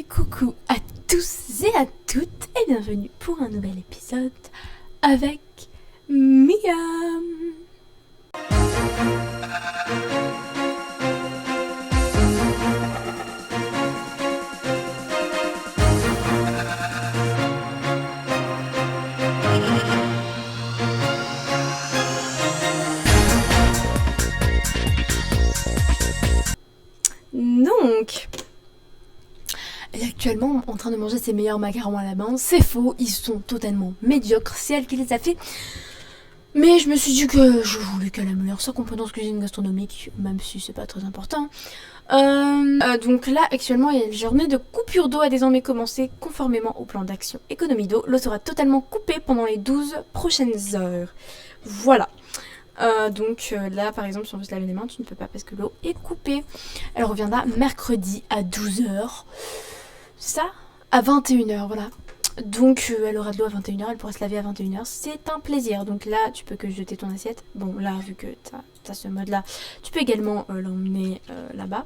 coucou à tous et à toutes et bienvenue pour un nouvel épisode avec Mia. Donc, elle est actuellement en train de manger ses meilleurs macarons à la main. C'est faux, ils sont totalement médiocres. C'est elle qui les a fait. Mais je me suis dit que je voulais qu'elle améliore sa compétence cuisine gastronomique, même si c'est pas très important. Donc là, actuellement, il y a une journée de coupure d'eau a désormais commencé conformément au plan d'action économie d'eau. L'eau sera totalement coupée pendant les 12 prochaines heures. Voilà. Donc là par exemple si on veut se laver les mains tu ne peux pas parce que l'eau est coupée. Elle reviendra mercredi à 12h. Ça à 21h voilà. Donc elle aura de l'eau à 21h, elle pourra se laver à 21h. C'est un plaisir. Donc là tu peux que jeter ton assiette. Bon là vu que t'as ce mode là, tu peux également l'emmener là-bas.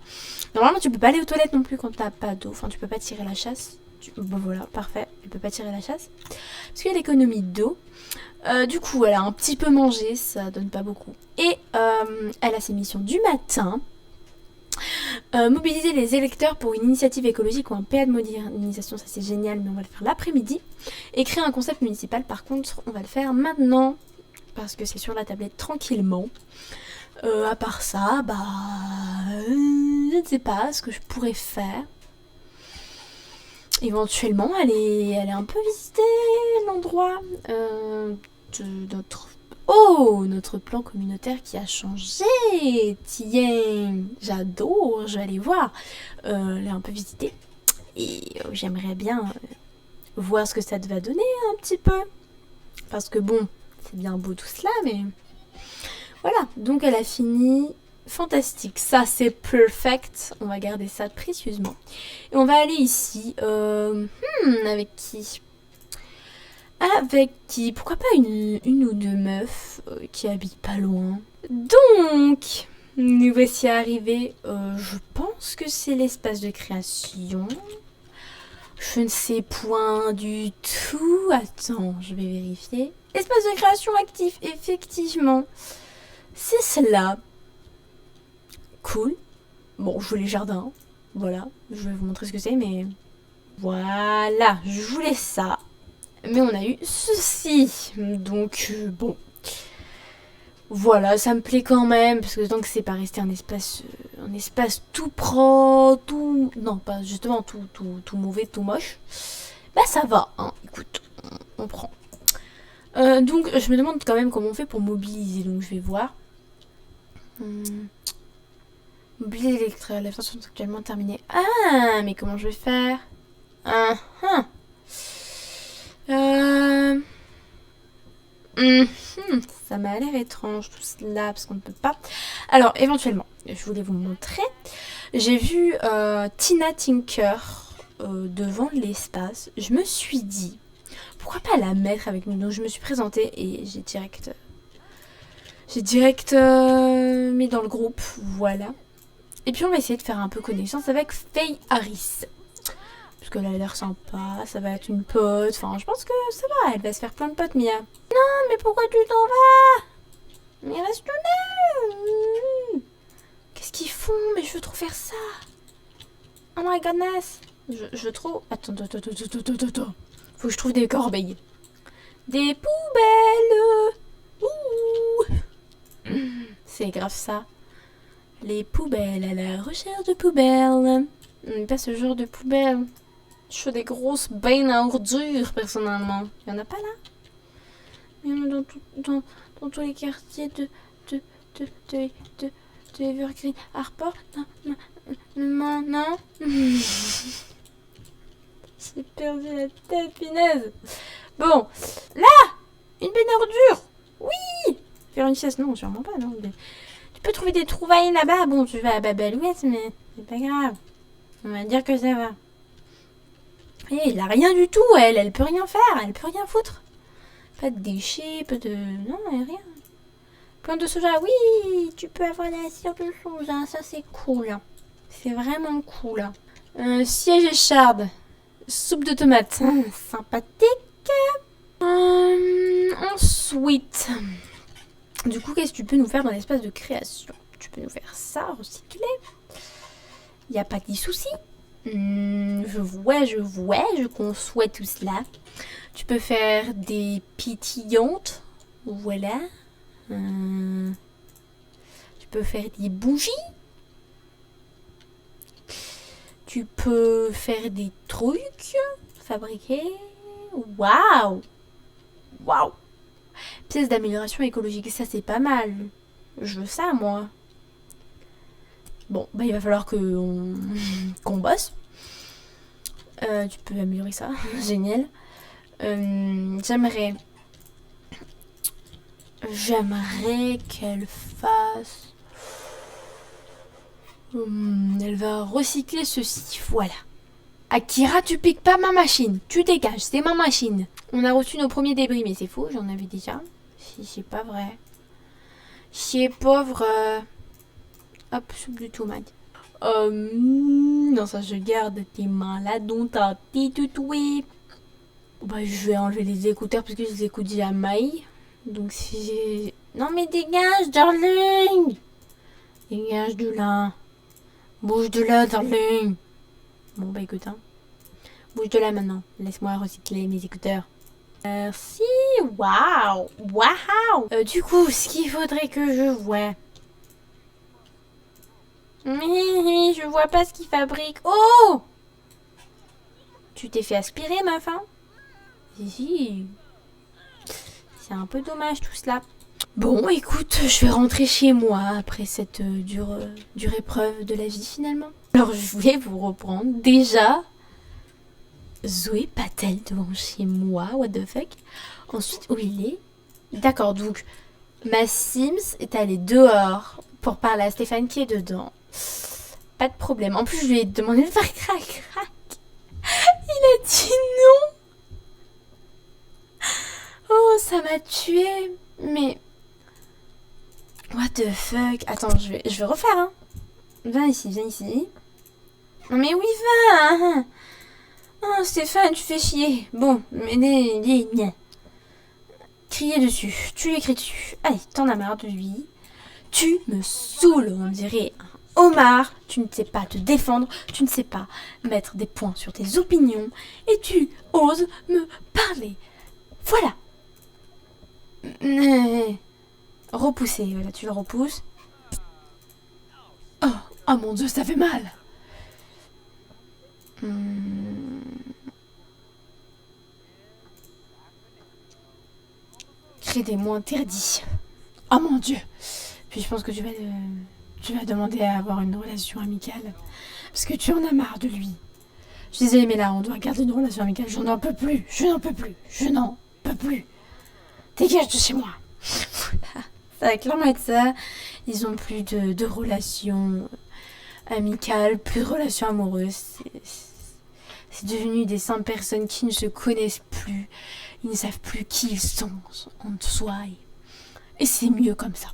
Normalement tu peux pas aller aux toilettes non plus quand t'as pas d'eau. Enfin tu peux pas tirer la chasse. Bon voilà, parfait, elle peut pas tirer la chasse. Parce qu'il y a l'économie d'eau. Du coup, elle a un petit peu mangé, ça donne pas beaucoup. Et elle a ses missions du matin. Mobiliser les électeurs pour une initiative écologique ou un PA de modernisation, ça c'est génial, mais on va le faire l'après-midi. Et créer un concept municipal, par contre, on va le faire maintenant. Parce que c'est sur la tablette tranquillement. À part ça, je ne sais pas ce que je pourrais faire. Éventuellement, aller un peu visiter l'endroit de notre plan communautaire qui a changé. Tiens, j'adore, je vais aller voir, aller un peu visiter. Et j'aimerais bien voir ce que ça va donner un petit peu. Parce que bon, c'est bien beau tout cela, mais voilà. Donc elle a fini. Fantastique, ça c'est perfect. On va garder ça précieusement. Et on va aller ici. Avec qui? Avec qui? Pourquoi pas une ou deux meufs qui habitent pas loin. Donc, nous voici arrivés. Je pense que c'est l'espace de création. Je ne sais point du tout. Attends, je vais vérifier. Espace de création actif, effectivement. C'est cela. Cool. Bon, je voulais jardin. Voilà, je vais vous montrer ce que c'est, mais... Voilà, je voulais ça. Mais on a eu ceci. Donc, bon. Voilà, ça me plaît quand même, parce que tant que c'est pas resté un espace tout propre, tout... Non, pas justement tout mauvais, tout moche. Bah ça va, hein. Écoute, on prend. Donc, je me demande quand même comment on fait pour mobiliser, donc je vais voir. Mobiliser l'électron, la façon est actuellement terminée. Ah, mais comment je vais faire? Ça m'a l'air étrange tout cela, parce qu'on ne peut pas. Alors, éventuellement, je voulais vous montrer. J'ai vu Tina Tinker devant l'espace. Je me suis dit, pourquoi pas la mettre avec nous? Donc, je me suis présentée et j'ai direct mis dans le groupe. Voilà. Et puis on va essayer de faire un peu connaissance avec Faye Harris. Parce qu'elle a l'air sympa, ça va être une pote. Enfin, je pense que ça va, elle va se faire plein de potes, Mia. Non, mais pourquoi tu t'en vas? Mais reste là. Qu'est-ce qu'ils font? Mais je veux trop faire ça. Oh my goodness. Je veux trop... Attends. Faut que je trouve des corbeilles. Des poubelles. Ouh. C'est grave ça. Les poubelles, à la recherche de poubelles. Pas ce genre de poubelles. Je fais des grosses bennes à ordures, personnellement. Il y en a pas là? Il y en a dans tous les quartiers de Evergreen. Harper? Non. J'ai perdu la tête, punaise. Bon, là! Une benne à ordures! Oui! Faire une chasse? Non, sûrement pas, non. Tu peux trouver des trouvailles là-bas. Bon, tu vas à Babalouette, mais c'est pas grave. On va dire que ça va. Et il a rien du tout, elle peut rien faire, elle peut rien foutre. Pas de déchets, pas de... Non, rien. Plein de soja, oui, tu peux avoir la cire de soja, ça c'est cool. C'est vraiment cool. Siège écharde. Soupe de tomates. Sympathique. Ensuite, du coup, qu'est-ce que tu peux nous faire dans l'espace de création? Tu peux nous faire ça, recycler. Il n'y a pas de souci. Je vois, je conçois tout cela. Tu peux faire des pétillantes. Voilà. Tu peux faire des bougies. Tu peux faire des trucs. Fabriquer. Waouh! Waouh! Pièce d'amélioration écologique, ça c'est pas mal. Je veux ça, moi. Bon, bah il va falloir qu'on bosse. Tu peux améliorer ça. Génial. J'aimerais qu'elle fasse... elle va recycler ceci. Voilà. Akira, tu piques pas ma machine. Tu dégages, c'est ma machine. On a reçu nos premiers débris, mais c'est faux, j'en avais déjà. C'est pas vrai. C'est pas vrai. Hop, soupe de tomate. Non, ça je garde tes mains là, dont t'as titoué. Bah, je vais enlever les écouteurs parce que je les écoute jamais. Donc si j'ai... Non mais dégage, darling. Dégage de là. Bouge de là, darling. Bon bah écoute, hein. Bouge de là maintenant. Laisse-moi recycler mes écouteurs. Merci. Waouh. Waouh. Du coup, ce qu'il faudrait que je vois... je vois pas ce qu'il fabrique. Oh! Tu t'es fait aspirer, meuf, hein? Si. C'est un peu dommage tout cela. Bon, écoute, je vais rentrer chez moi après cette dure épreuve de la vie, finalement. Alors, je voulais vous reprendre. Déjà, Zoé pas-t-elle devant chez moi? What the fuck? Ensuite, où il est? D'accord, donc, ma Sims est allée dehors pour parler à Stéphane qui est dedans. Pas de problème. En plus, je lui ai demandé de faire crac. Il a dit non. Oh, ça m'a tué. Mais... What the fuck? Attends, je vais refaire, hein. Viens ici. Non mais oui, va. Oh, Stéphane, tu fais chier. Bon, mais... Crier dessus. Tu lui cries dessus. Allez, t'en as marre de lui. Tu me saoules, on dirait un homard. Tu ne sais pas te défendre. Tu ne sais pas mettre des points sur tes opinions. Et tu oses me parler. Voilà. Repousser, voilà, tu le repousses. Oh mon Dieu, ça fait mal. Crée des mots interdits. Oh mon Dieu. Puis je pense que tu vas demander à avoir une relation amicale. Parce que tu en as marre de lui. Je suis désolée, mais là, on doit garder une relation amicale. Je n'en peux plus. Dégage de chez moi. Voilà. Ça va clairement être ça. Ils ont plus de relations amicales, plus de relations amoureuses. C'est devenu des 100 personnes qui ne se connaissent plus. Ils ne savent plus qui ils sont en soi. Et c'est mieux comme ça.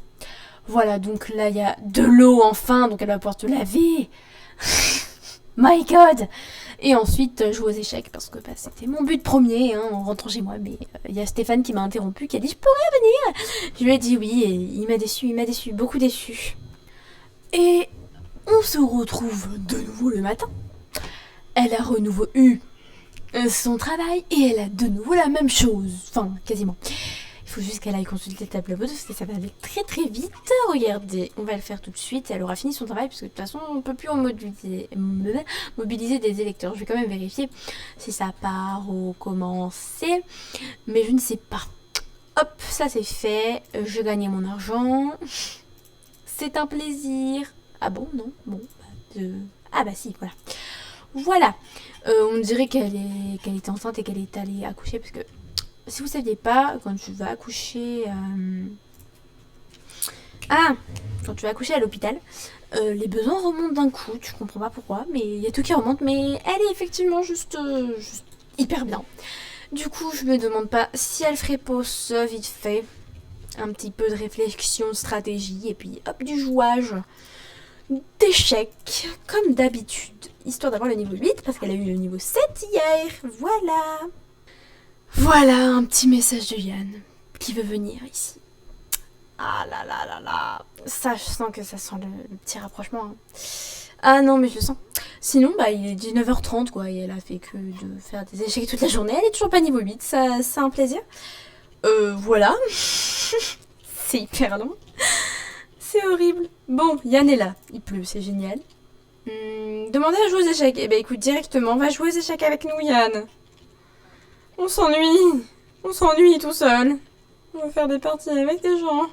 Voilà, donc là, il y a de l'eau enfin. Donc elle va pouvoir te laver. My God. Et ensuite, jouer aux échecs parce que c'était mon but premier en rentrant chez moi. Mais il y a Stéphane qui m'a interrompu, qui a dit « Je pourrais venir ?» Je lui ai dit oui et il m'a déçu, beaucoup déçu. Et on se retrouve de nouveau le matin. Elle a de nouveau eu son travail et elle a de nouveau la même chose. Enfin, quasiment. Il faut juste qu'elle aille consulter le tableau parce que ça va aller très très vite. Regardez, on va le faire tout de suite. Elle aura fini son travail parce que de toute façon on ne peut plus mobiliser des électeurs. Je vais quand même vérifier si ça part recommencer. Mais je ne sais pas. Hop, ça c'est fait. Je gagne mon argent. C'est un plaisir. Ah bon, non. Bon, ah bah si, voilà. Voilà. On dirait qu'elle était enceinte et qu'elle est allée accoucher parce que si vous saviez pas, quand tu vas accoucher... quand tu vas accoucher à l'hôpital, les besoins remontent d'un coup. Tu comprends pas pourquoi, mais il y a tout qui remonte. Mais elle est effectivement juste hyper bien. Du coup, je me demande pas si elle ferait pause vite fait. Un petit peu de réflexion, stratégie, et puis hop, du jouage. d'échecs, comme d'habitude. Histoire d'avoir le niveau 8, parce qu'elle a eu le niveau 7 hier. Voilà. Voilà un petit message de Yann, qui veut venir ici. Ah là là là là. Ça, je sens que ça sent le petit rapprochement. Hein. Ah non, mais je le sens. Sinon, bah, il est 19h30, quoi, et elle a fait que de faire des échecs toute la journée. Elle est toujours pas niveau 8, ça, c'est un plaisir. Voilà. C'est hyper long. C'est horrible. Bon, Yann est là. Il pleut, c'est génial. Demandez à jouer aux échecs. Eh ben écoute, directement, va jouer aux échecs avec nous, Yann. On s'ennuie. On s'ennuie tout seul. On va faire des parties avec des gens.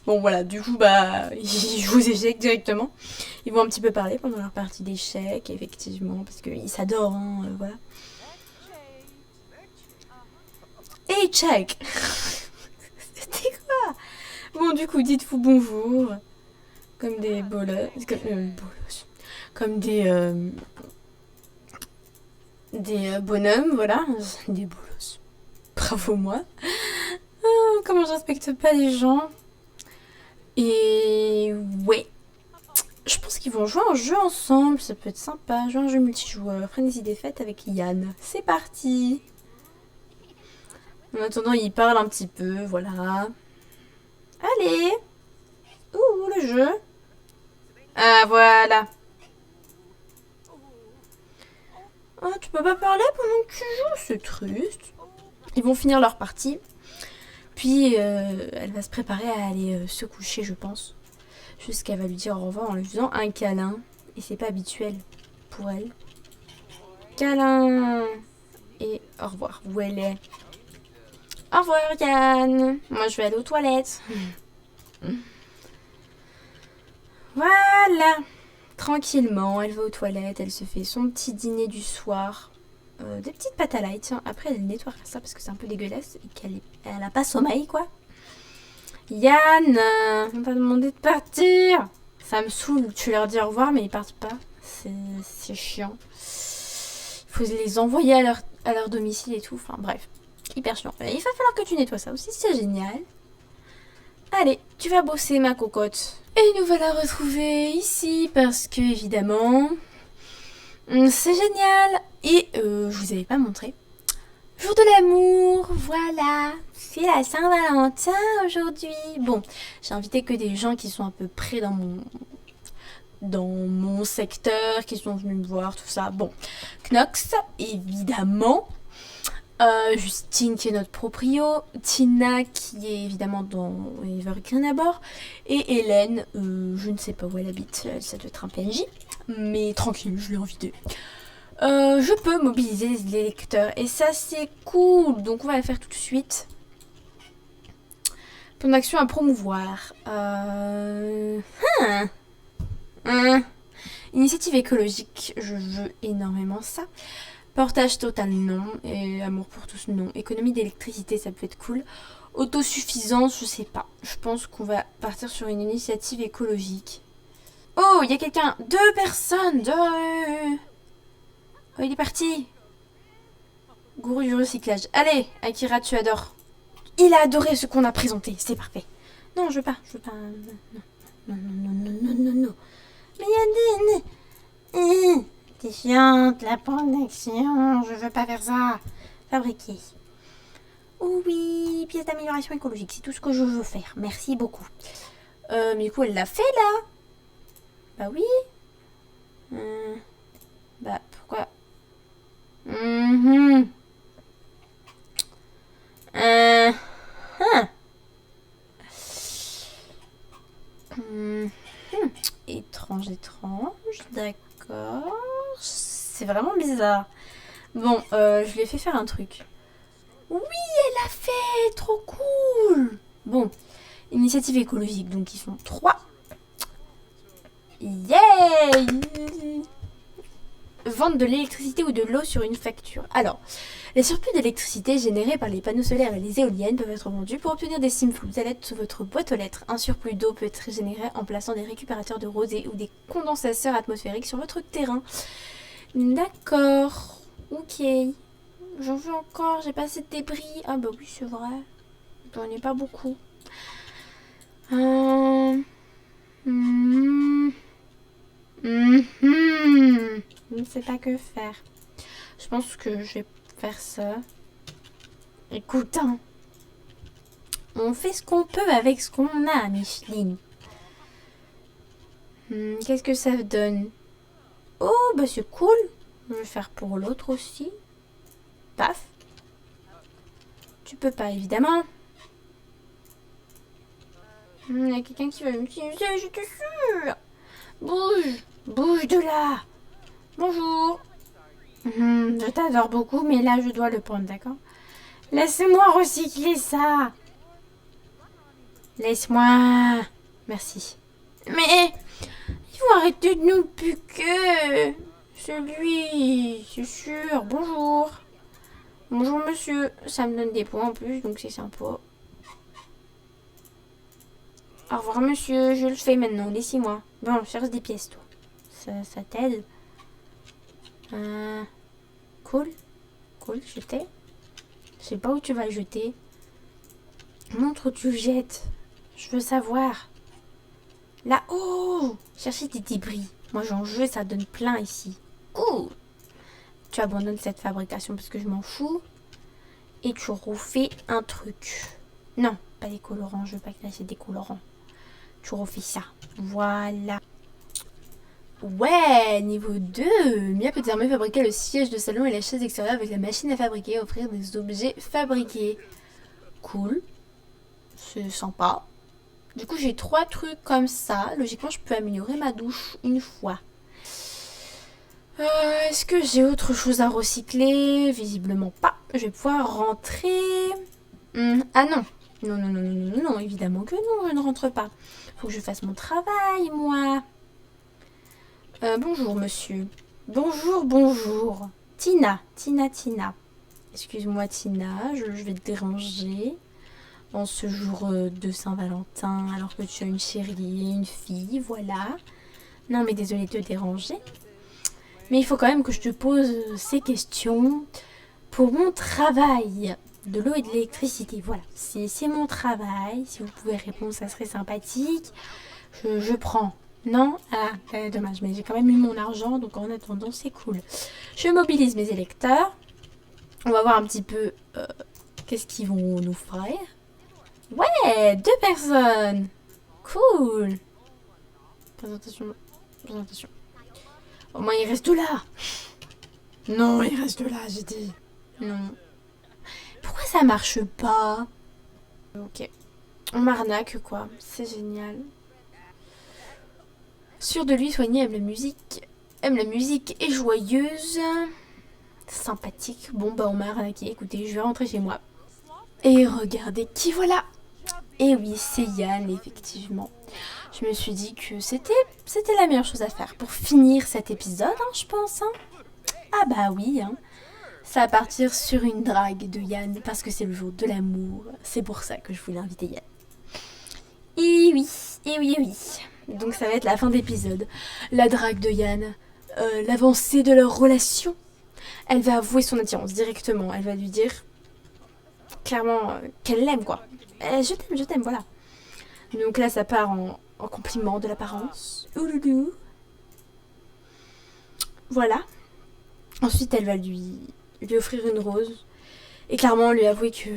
Bon voilà, du coup, bah, ils jouent aux échecs directement. Ils vont un petit peu parler pendant leur partie d'échecs, effectivement, parce qu'ils s'adorent, hein, voilà. Hey, check. C'était quoi? Bon, du coup, dites-vous bonjour. Comme des bolos. Comme des bonhommes, voilà. Des bolos. Bravo moi. Oh, comment je respecte pas les gens. Et ouais. Je pense qu'ils vont jouer un jeu ensemble. Ça peut être sympa. Jouer un jeu multijoueur. Frénésie des fêtes avec Yann. C'est parti. En attendant, il parle un petit peu. Voilà. Allez. Ouh, le jeu. Ah, voilà. Ah, tu peux pas parler pendant que tu joues, c'est triste. Ils vont finir leur partie. Puis, elle va se préparer à aller se coucher, je pense. Jusqu'elle va lui dire au revoir en lui faisant un câlin. Et c'est pas habituel pour elle. Câlin. Et au revoir. Où elle est? Au revoir, Yann. Moi, je vais aller aux toilettes. Voilà. Tranquillement, elle va aux toilettes, elle se fait son petit dîner du soir. Des petites pâtes à l'ail, tiens. Après, elle nettoie ça parce que c'est un peu dégueulasse et qu'elle a pas sommeil, quoi. Yann, on va demander de partir. Ça me saoule, tu leur dis au revoir, mais ils partent pas. C'est chiant. Il faut les envoyer à leur domicile et tout. Enfin, bref, hyper chiant. Il va falloir que tu nettoies ça aussi, c'est génial. Allez, tu vas bosser, ma cocotte. Et nous voilà retrouvés ici parce que, évidemment, c'est génial. Et je vous avais pas montré. Jour de l'amour, voilà. C'est la Saint-Valentin aujourd'hui. Bon, j'ai invité que des gens qui sont à peu près dans mon secteur, qui sont venus me voir, tout ça. Bon, Knox, évidemment. Justine qui est notre proprio, Tina qui est évidemment dans Evergreen à bord, et Hélène, je ne sais pas où elle habite, ça doit être un PNJ, mais tranquille, je l'ai invitée. Je peux mobiliser les lecteurs, et ça c'est cool, donc on va le faire tout de suite. Plan d'action à promouvoir. Initiative écologique, je veux énormément ça. Portage total, non. Et amour pour tous, non. Économie d'électricité, ça peut être cool. Autosuffisance, je sais pas. Je pense qu'on va partir sur une initiative écologique. Oh, il y a quelqu'un. 2 personnes. Oh, il est parti. Gourou du recyclage. Allez, Akira, tu adores. Il a adoré ce qu'on a présenté. C'est parfait. Non, je veux pas. Non. Non. Mais il y a des... T'es chiante, la protection, je veux pas faire ça. Fabriquer. Oh oui, pièce d'amélioration écologique, c'est tout ce que je veux faire. Merci beaucoup. Mais du coup, elle l'a fait là. Bah oui. Bah pourquoi Étrange, d'accord. C'est vraiment bizarre. Bon, je lui ai fait faire un truc. Oui, elle l'a fait. Trop cool. Bon, initiative écologique. Donc, ils sont 3. Yay. Vente de l'électricité ou de l'eau sur une facture. Alors, les surplus d'électricité générés par les panneaux solaires et les éoliennes peuvent être vendus pour obtenir des SIM-flous à l'aide de votre boîte aux lettres. Un surplus d'eau peut être généré en plaçant des récupérateurs de rosée ou des condensateurs atmosphériques sur votre terrain. D'accord. Ok. J'en veux encore, j'ai pas assez de débris. Ah bah oui, c'est vrai. J'en ai pas beaucoup. Je ne sais pas que faire. Je pense que je vais faire ça. Écoute, hein, on fait ce qu'on peut avec ce qu'on a, Micheline. Qu'est-ce que ça donne? Oh, bah c'est cool. Je vais faire pour l'autre aussi. Paf. Tu peux pas, évidemment. Il y a quelqu'un qui va m'utiliser, je te jure. Bouge. Bouge de là. Bonjour. Je t'adore beaucoup, mais là, je dois le prendre, d'accord? Laisse-moi recycler ça. Laisse-moi. Merci. Mais il faut arrêter de nous piquer. C'est lui, c'est sûr. Bonjour. Bonjour, monsieur. Ça me donne des points en plus, donc c'est sympa. Au revoir, monsieur. Je le fais maintenant. Laissez-moi. Bon, je cherche des pièces, toi. Ça t'aide. Cool. Cool, jeter. Je sais pas où tu vas le jeter. Montre où tu le jettes. Je veux savoir. Là-haut. Chercher des débris. Moi, j'en veux, ça donne plein ici. Cool. Tu abandonnes cette fabrication parce que je m'en fous. Et tu refais un truc. Non, pas des colorants. Je veux pas que là, c'est des colorants. Tu refais ça. Voilà. Ouais, niveau 2. Mia peut désormais fabriquer le siège de salon et la chaise extérieure avec la machine à fabriquer et offrir des objets fabriqués. Cool. C'est sympa. Du coup, j'ai 3 trucs comme ça. Logiquement, je peux améliorer ma douche une fois. Est-ce que j'ai autre chose à recycler? Visiblement pas. Je vais pouvoir rentrer. Ah non. Non, évidemment que non, je ne rentre pas. Faut que je fasse mon travail, moi. Bonjour, monsieur. Bonjour. Tina. Excuse-moi, Tina, je vais te déranger en ce jour de Saint-Valentin, alors que tu as une chérie, une fille, voilà. Non, mais désolée de te déranger. Mais il faut quand même que je te pose ces questions pour mon travail. De l'eau et de l'électricité, voilà. C'est mon travail. Si vous pouvez répondre, ça serait sympathique. Je prends. Non? Ah, dommage, mais j'ai quand même eu mon argent, donc en attendant, c'est cool. Je mobilise mes électeurs. On va voir un petit peu qu'est-ce qu'ils vont nous faire. Ouais, 2 personnes. Cool. Présentation. Au moins, il reste là. Non, il reste là, j'ai dit. Non. Pourquoi ça marche pas? Ok. On m'arnaque, quoi. C'est génial. Sûr de lui, Soigné aime la musique. Et joyeuse. Sympathique. Bon, bah, on m'a arnaqué. Écoutez, je vais rentrer chez moi. Et regardez qui voilà. Et oui, c'est Yann, effectivement. Je me suis dit que c'était la meilleure chose à faire pour finir cet épisode, hein, je pense. Hein. Ah bah oui, hein. Ça va partir sur une drague de Yann parce que c'est le jour de l'amour. C'est pour ça que je voulais inviter Yann. Et oui. Donc ça va être la fin d'épisode. La drague de Yann, l'avancée de leur relation. Elle va avouer son attirance directement. Elle va lui dire clairement qu'elle l'aime, quoi. Je t'aime, voilà. Donc là, ça part en compliment de l'apparence. Ouloulou. Voilà. Ensuite, elle va lui offrir une rose. Et clairement, lui avouer que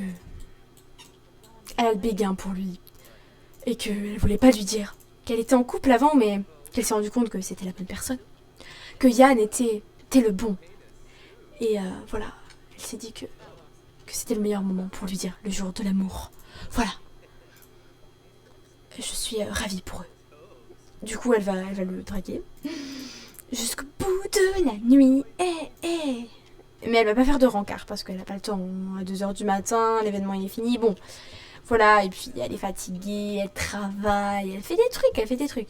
elle a le béguin pour lui. Et qu'elle voulait pas lui dire qu'elle était en couple avant, mais qu'elle s'est rendue compte que c'était la bonne personne. Que Yann était le bon. Et voilà. Elle s'est dit que c'était le meilleur moment pour lui dire le jour de l'amour. Voilà. Je suis ravie pour eux. Du coup, elle va le draguer. Jusqu'au bout de la nuit. Mais elle va pas faire de rencard parce qu'elle a pas le temps. À 2h du matin, l'événement il est fini. Bon, voilà. Et puis, elle est fatiguée, elle travaille, elle fait des trucs.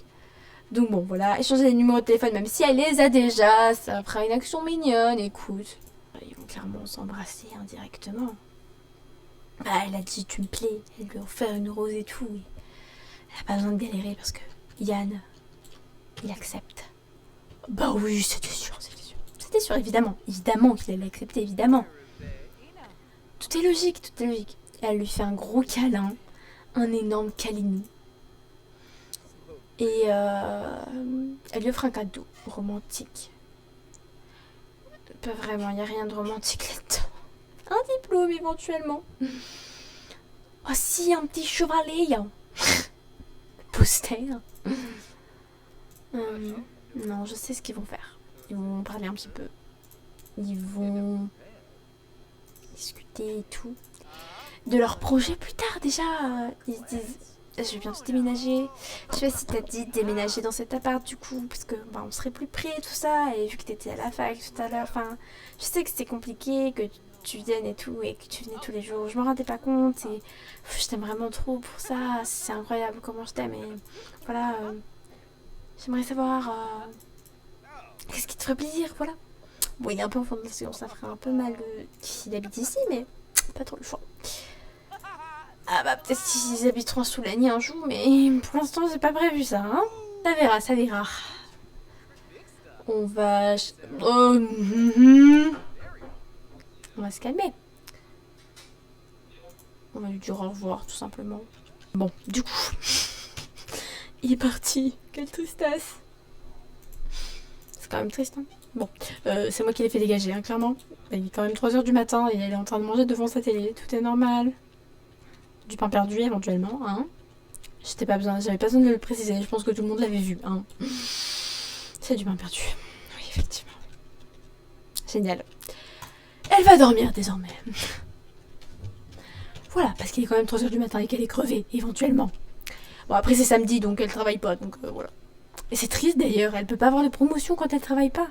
Donc bon, voilà. Échanger les numéros de téléphone, même si elle les a déjà, ça fera une action mignonne. Écoute, ils vont clairement s'embrasser indirectement. Bah, elle a dit tu me plais. Elle lui a offert une rose et tout. Elle a pas besoin de galérer parce que Yann, il accepte. Bah oui, c'était sûr. C'était sûr, évidemment qu'il allait accepter, évidemment. Tout est logique. Et elle lui fait un gros câlin, un énorme câlinou. Et elle lui offre un cadeau romantique. Pas vraiment, il n'y a rien de romantique là-dedans. Un diplôme éventuellement. Oh si, un petit chevalet. Poster. Non, je sais ce qu'ils vont faire. Ils vont parler un petit peu. Ils vont discuter et tout. De leur projet plus tard déjà. Ils se disent, je vais bientôt déménager. Je sais pas si t'as dit de déménager dans cet appart du coup. Parce que on serait plus près tout ça. Et vu que t'étais à la fac tout à l'heure. Enfin, je sais que c'était compliqué. Que tu viennes et tout. Et que tu venais tous les jours. Je me rendais pas compte. Et je t'aime vraiment trop pour ça. C'est incroyable comment je t'aime. Et voilà. J'aimerais savoir qu'est-ce qui te ferait plaisir, voilà. Bon, il est un peu en fondation, ça ferait un peu mal s'il habite ici, mais pas trop le choix. Ah bah peut-être qu'ils habiteront sous l'année un jour, mais pour l'instant c'est pas prévu ça, hein. Ça verra, ça verra. On va... On va se calmer. On va lui dire au revoir, tout simplement. Bon, du coup... Il est parti. Quelle tristesse. C'est quand même triste, hein. Bon, c'est moi qui l'ai fait dégager, hein, clairement. Il est quand même 3h du matin et elle est en train de manger devant sa télé. Tout est normal. Du pain perdu, éventuellement, hein. J'avais pas besoin de le préciser. Je pense que tout le monde l'avait vu, hein. C'est du pain perdu. Oui, effectivement. Génial. Elle va dormir, désormais. Voilà, parce qu'il est quand même 3h du matin et qu'elle est crevée, éventuellement. Bon, après c'est samedi, donc elle travaille pas, donc voilà. Et c'est triste d'ailleurs, elle peut pas avoir de promotion quand elle travaille pas.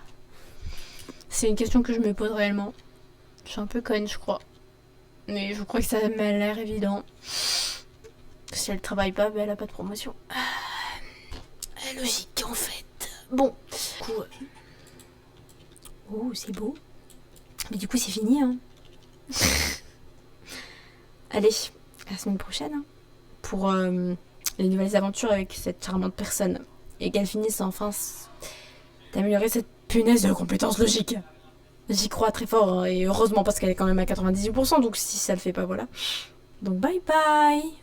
C'est une question que je me pose réellement. Je suis un peu conne, je crois. Mais je crois que ça m'a l'air évident. Si elle travaille pas, ben elle a pas de promotion. Logique, en fait. Bon, du coup... Oh, c'est beau. Mais du coup, c'est fini, hein. Allez, à la semaine prochaine, hein. Pour... les nouvelles aventures avec cette charmante personne et qu'elle finisse enfin d'améliorer cette punaise de compétences logiques. J'y crois très fort, hein, et heureusement parce qu'elle est quand même à 98%, donc si ça le fait pas, voilà. Donc bye bye.